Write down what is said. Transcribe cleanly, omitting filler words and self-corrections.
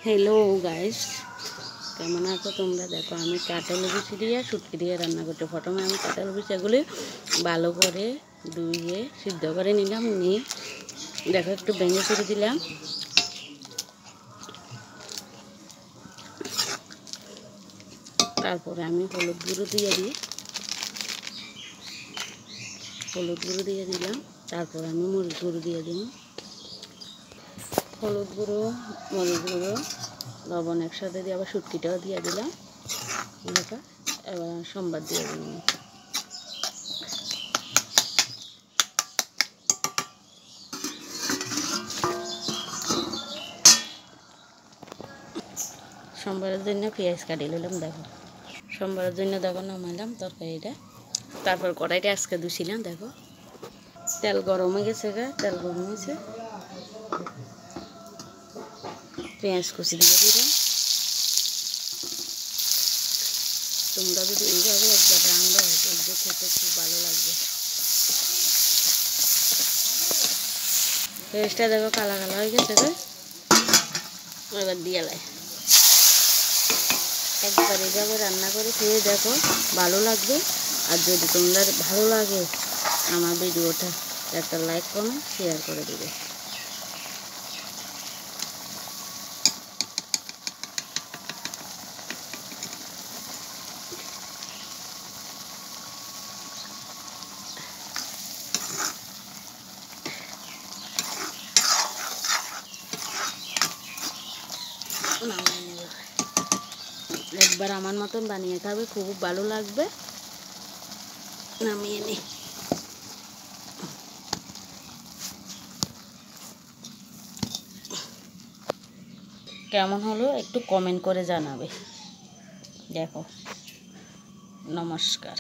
Hello guys কেমন আছো তোমরা? দেখো আমি কাঁঠাল বিচি দিয়ে শুটকি দিয়ে রান্না করছি। প্রথমে আমি কাঁঠাল বিচিগুলি ভালো করে ধুয়ে সিদ্ধ করে নিলাম, নিয়ে দেখো একটু ভেঙে করে দিলাম। তারপরে আমি হলুদ গুঁড়ো দিয়ে দিলাম। তারপরে আমি মরিচ গুঁড়ো দিয়ে দিই। হলুদ গুঁড়ো, মরিচ গুঁড়ো, লবণ একসাথে দিয়ে আবার শুটকিটাও দিয়ে দিলাম। দেখো এবার সম্বাদ দিয়ে দিলাম। সম্বারের জন্য পেঁয়াজ কাটি নিলাম। দেখো সম্বারের জন্য দেখো নামাইলাম তরকারিটা। তারপর কড়াইটা আজকে ধুছিলাম। দেখো তেল গরম হয়ে গেছে, তেল গরম হয়েছে, পেঁয়াজ কুচি দিয়ে দিলাম। তোমরা যদি এইভাবে একবার রান্না হয় দেখবে খেতে খুব ভালো লাগবে। পেঁয়াজটা দেখো কালা কালা হয়ে গেছে, এবার দিয়ে লাই। একবার এইভাবে রান্না করে খেয়ে দেখো, ভালো লাগবে। আর যদি তোমরা ভালো লাগে আমার ভিডিওটা একটা লাইক কমেন্ট শেয়ার করে দেবে। একবার আমার মতন বানিয়ে খাবে, খুব ভালো লাগবে। নামিয়ে নি। কেমন হলো একটু কমেন্ট করে জানাবে। দেখো, নমস্কার।